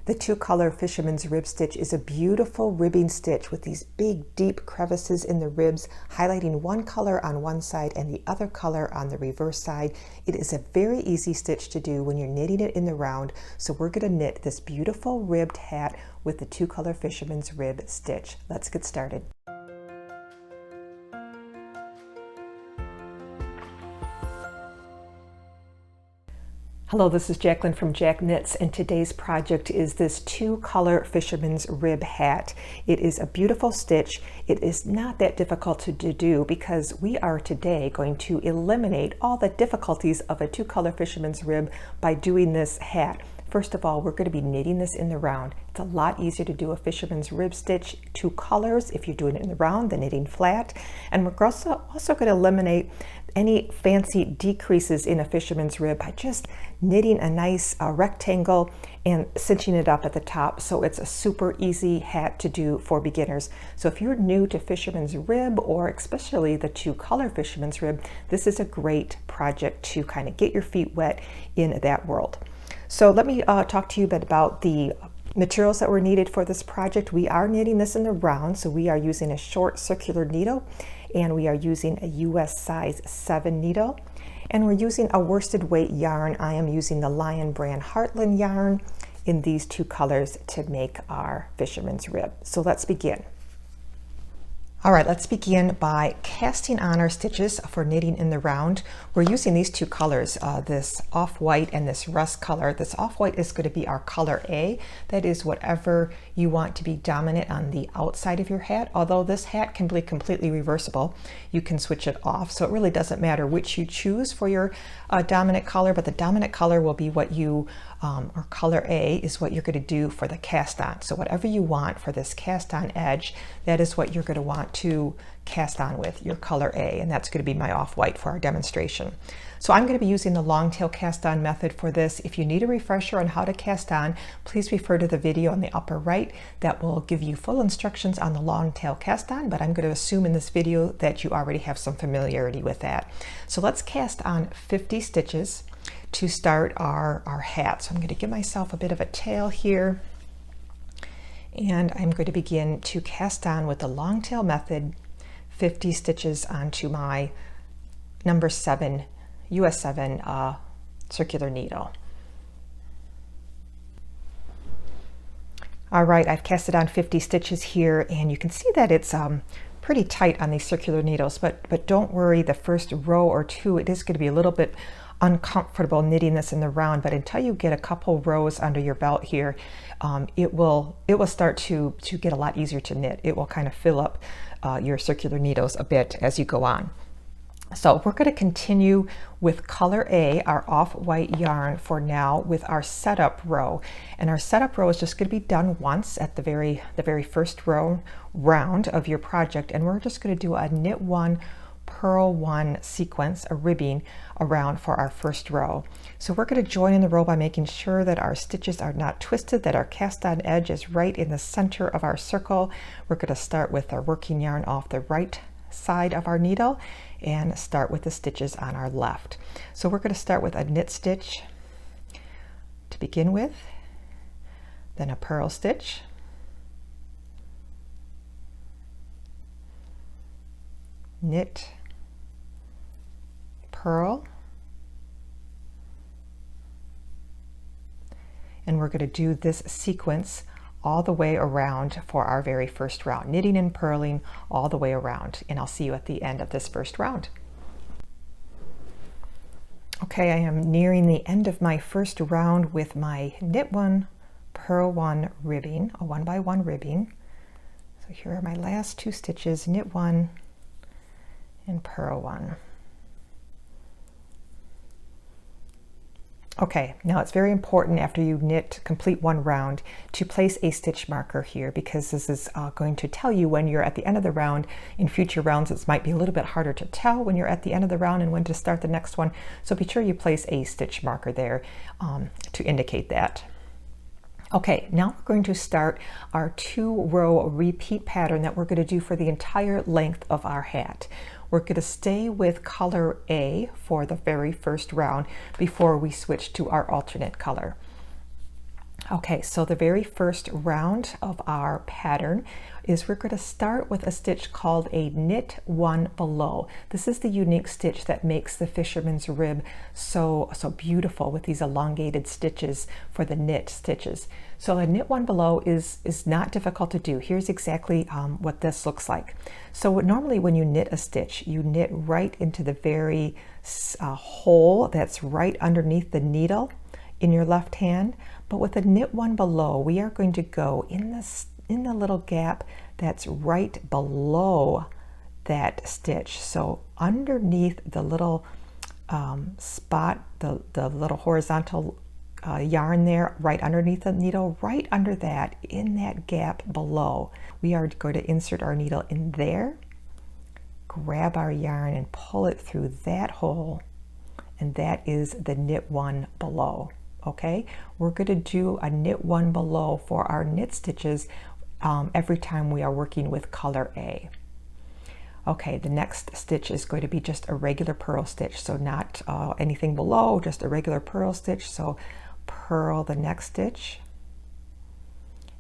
The two-color fisherman's rib stitch is a beautiful ribbing stitch with these big deep crevices in the ribs, highlighting one color on one side and the other color on the reverse side. It is a very easy stitch to do when you're knitting it in the round, so we're going to knit this beautiful ribbed hat with the two-color fisherman's rib stitch. Let's get started. Hello, this is Jacqueline from Jack Knits, and today's project is this two-color fisherman's rib hat. It is a beautiful stitch. It is not that difficult to do because we are today going to eliminate all the difficulties of a two-color fisherman's rib by doing this hat. First of all, we're going to be knitting this in the round. It's a lot easier to do a fisherman's rib stitch two colors if you're doing it in the round than knitting flat. And we're also going to eliminate any fancy decreases in a fisherman's rib by just knitting a nice rectangle and cinching it up at the top. So it's a super easy hat to do for beginners. So if you're new to fisherman's rib, or especially the two-color fisherman's rib, this is a great project to kind of get your feet wet in that world. So let me talk to you a bit about the materials that were needed for this project. We are knitting this in the round, so we are using a short circular needle, and we are using a US size 7 needle, and we're using a worsted weight yarn. I am using the Lion brand Heartland yarn in these two colors to make our fisherman's rib. So let's begin. All right, let's begin by casting on our stitches for knitting in the round. We're using these two colors, this off-white and this rust color. This off-white is going to be our color A. That is whatever you want to be dominant on the outside of your hat. Although this hat can be completely reversible, you can switch it off. So it really doesn't matter which you choose for your dominant color, but the dominant color will be what you, or color A is what you're going to do for the cast on. So whatever you want for this cast on edge, that is what you're going to want to cast on with, your color A, and that's going to be my off-white for our demonstration. So I'm going to be using the long tail cast on method for this. If you need a refresher on how to cast on, please refer to the video on the upper right. That will give you full instructions on the long tail cast on, but I'm going to assume in this video that you already have some familiarity with that. So let's cast on 50 stitches to start our hat. So I'm going to give myself a bit of a tail here, and I'm going to begin to cast on with the long tail method 50 stitches onto my number 7 US 7 circular needle. All right, I've casted on 50 stitches here, and you can see that it's pretty tight on these circular needles, but don't worry, the first row or two it is going to be a little bit uncomfortable knitting this in the round, but until you get a couple rows under your belt here, it will start to get a lot easier to knit. It will kind of fill up your circular needles a bit as you go on. So we're going to continue with color A, our off-white yarn, for now with our setup row. And our setup row is just going to be done once at the very first round of your project, and we're just going to do a knit 1, purl 1 sequence, a ribbing around for our first row. So we're going to join in the row by making sure that our stitches are not twisted, that our cast on edge is right in the center of our circle. We're going to start with our working yarn off the right side of our needle and start with the stitches on our left. So we're going to start with a knit stitch to begin with, then a purl stitch, knit, purl, and we're going to do this sequence all the way around for our very first round, knitting and purling all the way around, and I'll see you at the end of this first round. Okay, I am nearing the end of my first round with my knit 1, purl 1 ribbing, a 1x1 ribbing. So here are my last 2 stitches, knit 1 and purl 1. Okay, now it's very important after you complete one round to place a stitch marker here, because this is going to tell you when you're at the end of the round. In future rounds, it might be a little bit harder to tell when you're at the end of the round and when to start the next one. So be sure you place a stitch marker there to indicate that. Okay, now we're going to start our 2-row repeat pattern that we're going to do for the entire length of our hat. We're going to stay with color A for the very first round before we switch to our alternate color. Okay, so the very first round of our pattern is we're going to start with a stitch called a knit one below. This is the unique stitch that makes the fisherman's rib so beautiful with these elongated stitches for the knit stitches. So a knit one below is not difficult to do. Here's exactly what this looks like. So normally when you knit a stitch, you knit right into the very hole that's right underneath the needle in your left hand. But with a knit one below, we are going to go in the little gap that's right below that stitch. So underneath the little spot, the little horizontal yarn there, right underneath the needle, right under that, in that gap below, we are going to insert our needle in there, grab our yarn and pull it through that hole, and that is the knit one below. Okay, we're going to do a knit one below for our knit stitches every time we are working with color A. Okay, the next stitch is going to be just a regular purl stitch, so not anything below, just a regular purl stitch. So purl the next stitch,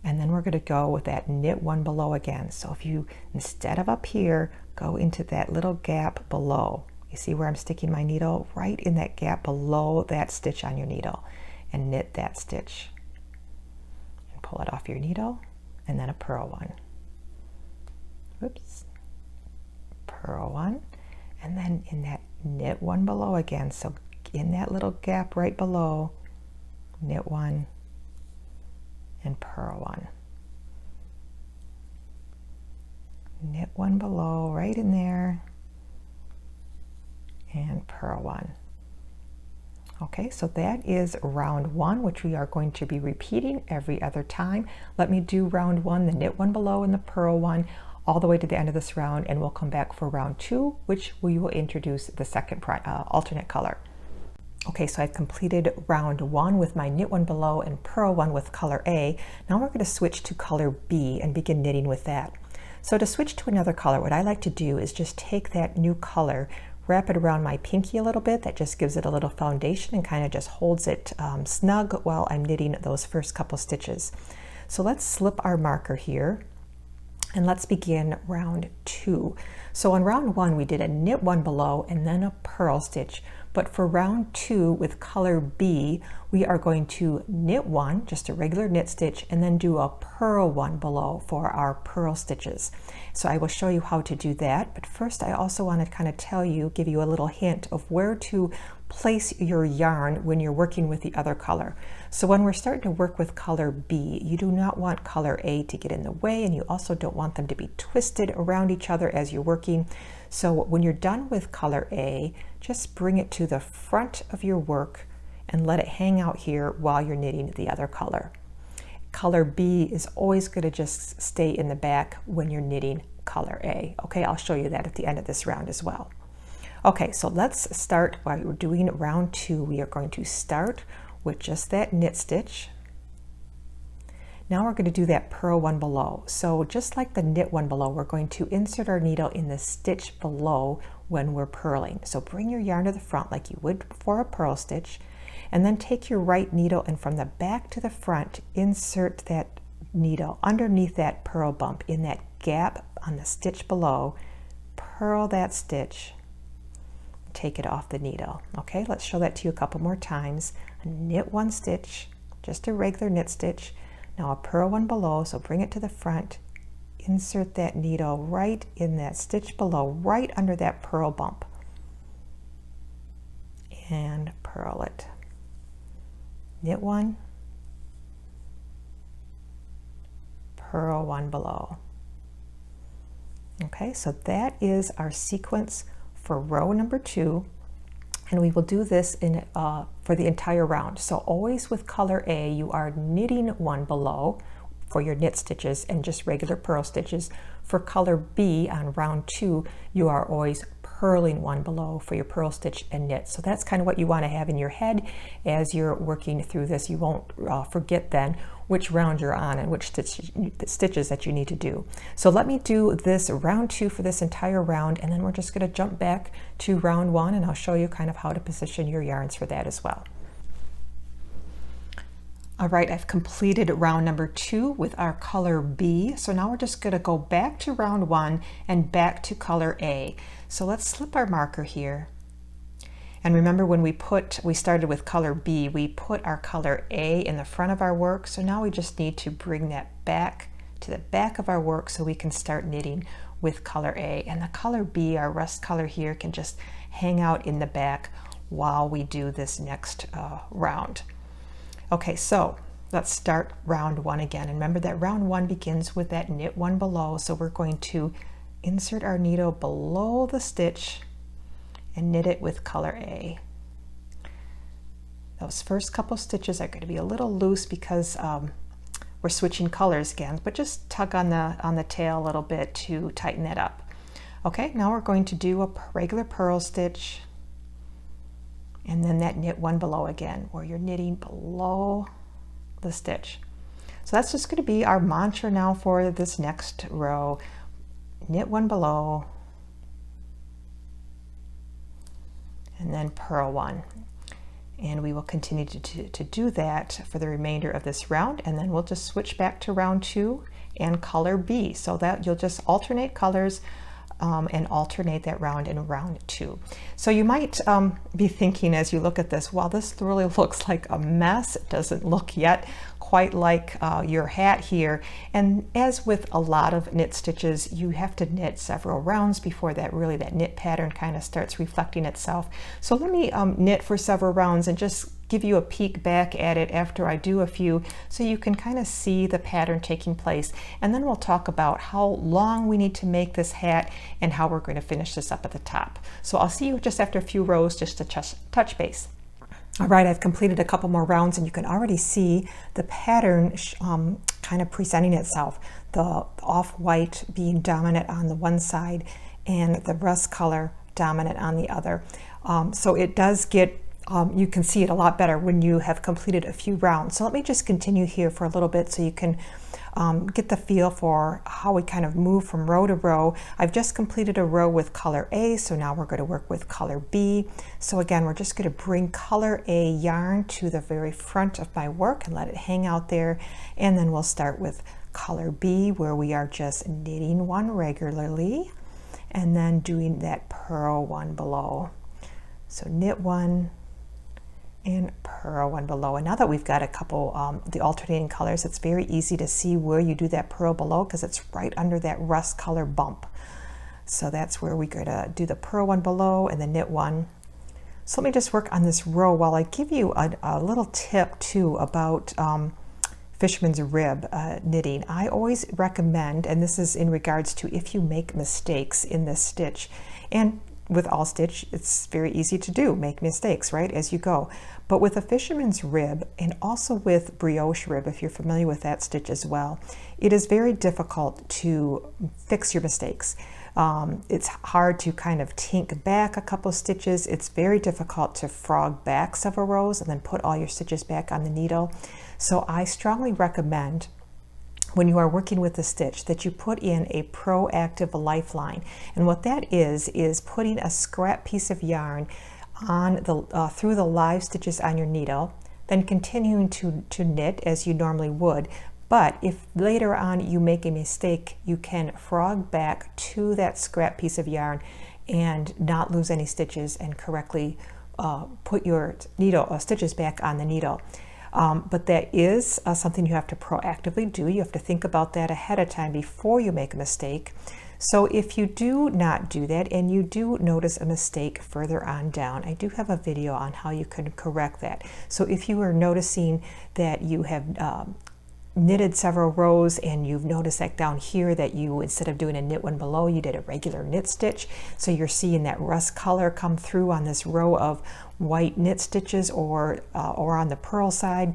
and then we're going to go with that knit one below again. So if you, instead of up here, go into that little gap below. You see where I'm sticking my needle? Right in that gap below that stitch on your needle. And knit that stitch and pull it off your needle, and then a purl one. Whoops. Purl one, and then in that knit one below again. So in that little gap right below, knit one and purl one. Knit one below right in there and purl one. Okay, so that is round one, which we are going to be repeating every other time. Let me do round one, the knit one below and the purl one, all the way to the end of this round, and we'll come back for round two, which we will introduce the second alternate color. Okay, so I've completed round one with my knit one below and purl one with color A. Now we're going to switch to color B and begin knitting with that. So to switch to another color, what I like to do is just take that new color, wrap it around my pinky a little bit. That just gives it a little foundation and kind of just holds it snug while I'm knitting those first couple stitches. So let's slip our marker here and let's begin round two. So on round one, we did a knit one below and then a purl stitch. But for round two with color B, we are going to knit one, just a regular knit stitch, and then do a purl one below for our purl stitches. So I will show you how to do that. But first, I also want to kind of give you a little hint of where to place your yarn when you're working with the other color. So when we're starting to work with color B, you do not want color A to get in the way, and you also don't want them to be twisted around each other as you're working. So when you're done with color A, just bring it to the front of your work and let it hang out here while you're knitting the other color. Color B is always going to just stay in the back when you're knitting color A. Okay, I'll show you that at the end of this round as well. Okay, so let's start while we're doing round two. We are going to start with just that knit stitch. Now we're going to do that purl one below. So just like the knit one below, we're going to insert our needle in the stitch below when we're purling. So bring your yarn to the front like you would for a purl stitch, and then take your right needle and from the back to the front, insert that needle underneath that purl bump in that gap on the stitch below, purl that stitch, take it off the needle. Okay, let's show that to you a couple more times. Knit one stitch, just a regular knit stitch. Now a purl one below, so bring it to the front, insert that needle right in that stitch below, right under that purl bump, and purl it. Knit one, purl one below. Okay, so that is our sequence for row number two, and we will do this in for the entire round. So always with color A, you are knitting one below for your knit stitches and just regular purl stitches. For color B on round two, you are always purling one below for your purl stitch and knit. So that's kind of what you want to have in your head as you're working through this. You won't forget then which round you're on and which stitches that you need to do. So let me do this round two for this entire round, and then we're just going to jump back to round one, and I'll show you kind of how to position your yarns for that as well. All right, I've completed round number 2 with our color B. So now we're just going to go back to round 1 and back to color A. So let's slip our marker here. And remember when we started with color B, we put our color A in the front of our work. So now we just need to bring that back to the back of our work so we can start knitting with color A. And the color B, our rust color here, can just hang out in the back while we do this next round. Okay, so let's start round 1 again. And remember that round 1 begins with that knit 1 below. So we're going to insert our needle below the stitch and knit it with color A. Those first couple stitches are going to be a little loose because we're switching colors again, but just tug on the tail a little bit to tighten that up. Okay, now we're going to do a regular purl stitch, and then that knit 1 below again, where you're knitting below the stitch. So that's just going to be our mantra now for this next row. Knit 1 below, and then purl 1. And we will continue to do that for the remainder of this round, and then we'll just switch back to round 2 and color B, so that you'll just alternate colors and alternate that round in round 2. So you might be thinking as you look at this, wow, this really looks like a mess. It doesn't look yet quite like your hat here. And as with a lot of knit stitches, you have to knit several rounds before that knit pattern kind of starts reflecting itself. So let me knit for several rounds and just give you a peek back at it after I do a few, so you can kind of see the pattern taking place. And then we'll talk about how long we need to make this hat and how we're going to finish this up at the top. So I'll see you just after a few rows just to touch base. All right, I've completed a couple more rounds, and you can already see the pattern kind of presenting itself. The off-white being dominant on the one side and the rust color dominant on the other. So it does get you can see it a lot better when you have completed a few rounds. So let me just continue here for a little bit so you can get the feel for how we kind of move from row to row. I've just completed a row with color A, so now we're going to work with color B. So again, we're just going to bring color A yarn to the very front of my work and let it hang out there. And then we'll start with color B, where we are just knitting 1 regularly and then doing that purl 1 below. So knit 1 and purl 1 below. And now that we've got a couple the alternating colors, it's very easy to see where you do that purl below because it's right under that rust color bump. So that's where we're going to do the purl 1 below and then knit 1. So let me just work on this row while I give you a little tip too about fisherman's rib knitting. I always recommend, and this is in regards to if you make mistakes in this stitch, and with all stitch, it's very easy to do, make mistakes, right, as you go. But with a fisherman's rib, and also with brioche rib, if you're familiar with that stitch as well, it is very difficult to fix your mistakes. It's hard to kind of tink back a couple stitches. It's very difficult to frog back several rows and then put all your stitches back on the needle. So I strongly recommend, when you are working with the stitch, that you put in a proactive lifeline. And what that is putting a scrap piece of yarn on the through the live stitches on your needle, then continuing to knit as you normally would. But if later on you make a mistake, you can frog back to that scrap piece of yarn and not lose any stitches and correctly put your needle stitches back on the needle. But that is something you have to proactively do. You have to think about that ahead of time before you make a mistake. So if you do not do that and you do notice a mistake further on down, I do have a video on how you can correct that. So if you are noticing that you have knitted several rows and you've noticed that down here that you, instead of doing a knit 1 below, you did a regular knit stitch, so you're seeing that rust color come through on this row of white knit stitches or on the purl side,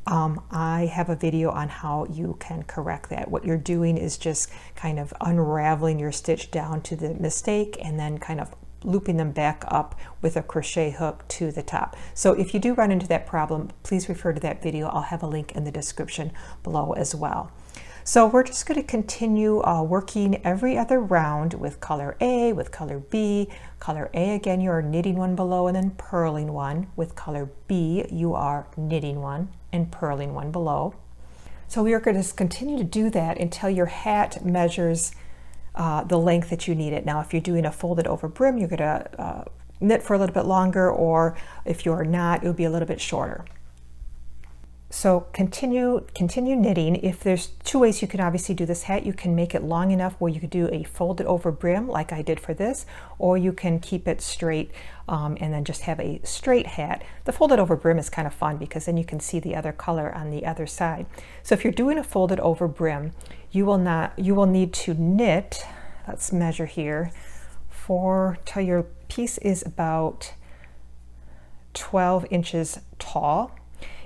I have a video on how you can correct that. What you're doing is just kind of unraveling your stitch down to the mistake and then kind of looping them back up with a crochet hook to the top. So if you do run into that problem, please refer to that video. I'll have a link in the description below as well. So we're just going to continue working every other round with color A, with color B. Color A, again, you are knitting 1 below and then purling 1. With color B, you are knitting 1 and purling one below. So we are going to continue to do that until your hat measures the length that you need it. Now, if you're doing a folded over brim, you're going to knit for a little bit longer, or if you're not, it will be a little bit shorter. So continue knitting. If there's two ways you can obviously do this hat, you can make it long enough where you could do a folded over brim like I did for this, or you can keep it straight and then just have a straight hat. The folded over brim is kind of fun because then you can see the other color on the other side. So if you're doing a folded over brim, you will need to knit, let's measure here, till your piece is about 12 inches tall.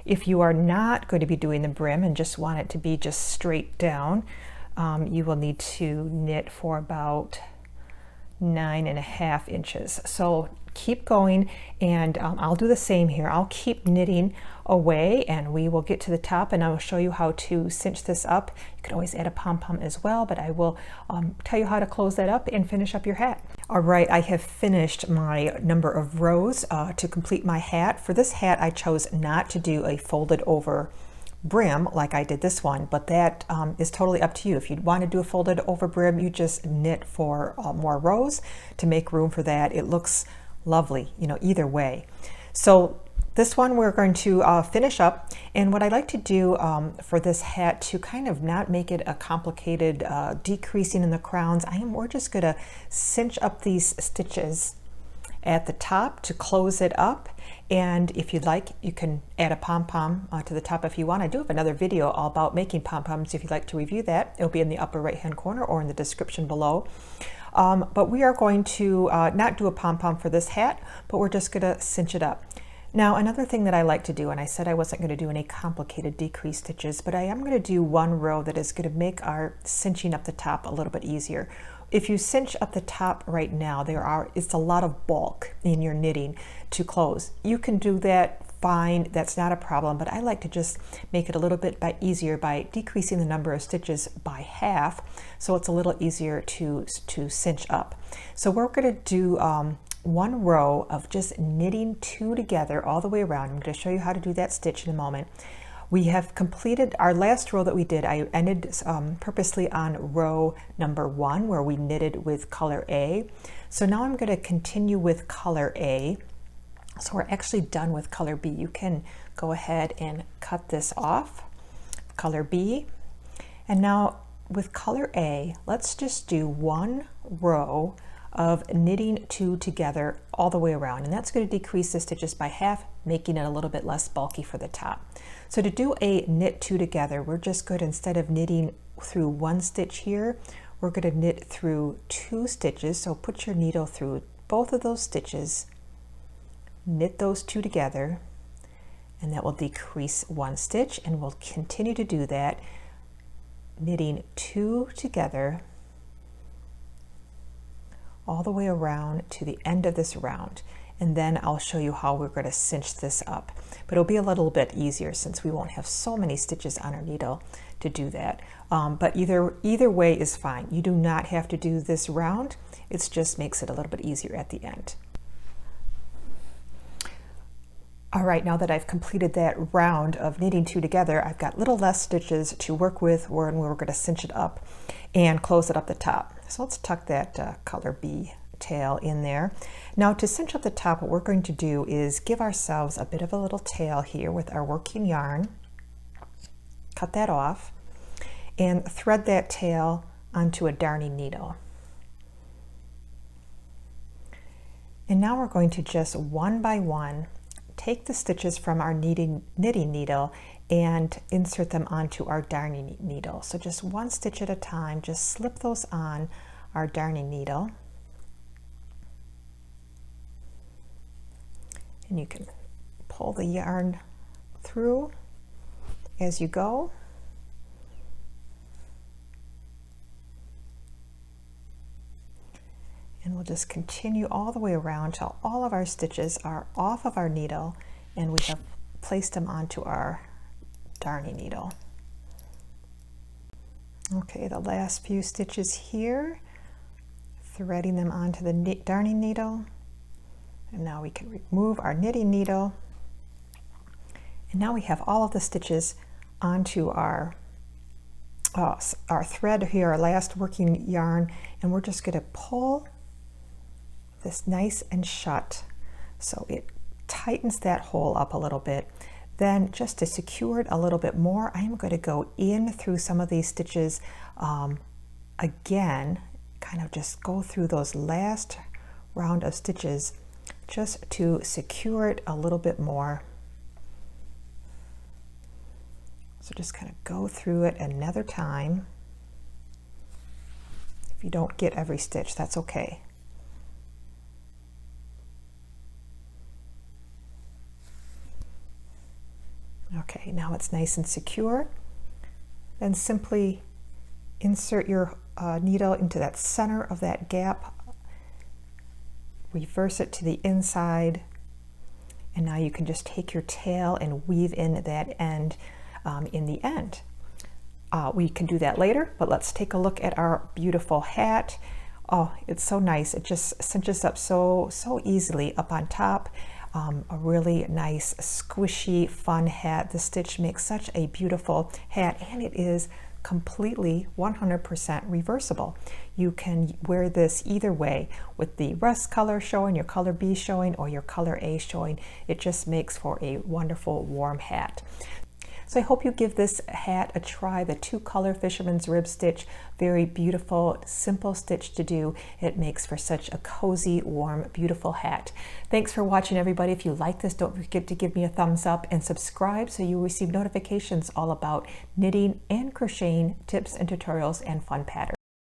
If you are not going to be doing the brim and just want it to be just straight down, you will need to knit for about 9.5 inches. So keep going, and I'll do the same here. I'll keep knitting away and we will get to the top, and I will show you how to cinch this up. You can always add a pom-pom as well, but I will tell you how to close that up and finish up your hat. All right, I have finished my number of rows to complete my hat. For this hat, I chose not to do a folded over brim like I did this one, but that is totally up to you. If you want to do a folded over brim, you just knit for more rows to make room for that. It looks lovely, you know, either way. So this one we're going to finish up, and what I like to do for this hat to kind of not make it a complicated decreasing in the crowns, we're just going to cinch up these stitches at the top to close it up. And if you'd like, you can add a pom-pom to the top if you want. I do have another video all about making pom-poms. If you'd like to review that, it'll be in the upper right hand corner or in the description below. But we are going to not do a pom-pom for this hat, but we're just going to cinch it up. Now, another thing that I like to do, and I said I wasn't going to do any complicated decrease stitches, but I am going to do one row that is going to make our cinching up the top a little bit easier. If you cinch up the top right now, it's a lot of bulk in your knitting to close. You can do that fine, that's not a problem, but I like to just make it a little bit easier by decreasing the number of stitches by half, so it's a little easier to cinch up. So we're going to do one row of just knitting two together all the way around. I'm going to show you how to do that stitch in a moment. We have completed our last row that we did. I ended purposely on row number 1 where we knitted with color A. So now I'm going to continue with color A. So we're actually done with color B. You can go ahead and cut this off, color B. And now with color A, let's just do one row of knitting two together all the way around, and that's going to decrease the stitches by half, making it a little bit less bulky for the top. So to do a knit two together, we're just good, instead of knitting through one stitch here, we're going to knit through 2 stitches. So put your needle through both of those stitches, knit those 2 together, and that will decrease 1 stitch, and we'll continue to do that, knitting 2 together all the way around to the end of this round. And then I'll show you how we're going to cinch this up. But it'll be a little bit easier since we won't have so many stitches on our needle to do that. But either way is fine. You do not have to do this round. It just makes it a little bit easier at the end. All right, now that I've completed that round of knitting 2 together, I've got little less stitches to work with when we're going to cinch it up and close it up the top. So let's tuck that color B tail in there. Now to cinch up the top, what we're going to do is give ourselves a bit of a little tail here with our working yarn. Cut that off and thread that tail onto a darning needle. And now we're going to just one by one take the stitches from our knitting needle and insert them onto our darning needle. So just one stitch at a time, just slip those on our darning needle. And you can pull the yarn through as you go. And we'll just continue all the way around till all of our stitches are off of our needle and we have placed them onto our darning needle. Okay, the last few stitches here, threading them onto the darning needle. And now we can remove our knitting needle And now we have all of the stitches onto our thread here, our last working yarn, and we're just going to pull this nice and shut so it tightens that hole up a little bit. Then just to secure it a little bit more, I'm going to go in through some of these stitches again, kind of just go through those last round of stitches just to secure it a little bit more. So just kind of go through it another time. If you don't get every stitch, that's okay. Okay, now it's nice and secure. Then simply insert your needle into that center of that gap, reverse it to the inside, and now you can just take your tail and weave in that end in the end. We can do that later, but let's take a look at our beautiful hat. Oh, it's so nice. It just cinches up so easily up on top. A really nice, squishy, fun hat. The stitch makes such a beautiful hat, and it is completely 100% reversible. You can wear this either way, with the rust color showing, your color B showing, or your color A showing. It just makes for a wonderful warm hat. So I hope you give this hat a try, the 2 color fisherman's rib stitch. Very beautiful, simple stitch to do. It makes for such a cozy, warm, beautiful hat. Thanks for watching, everybody. If you like this, don't forget to give me a thumbs up and subscribe so you receive notifications all about knitting and crocheting tips and tutorials and fun patterns.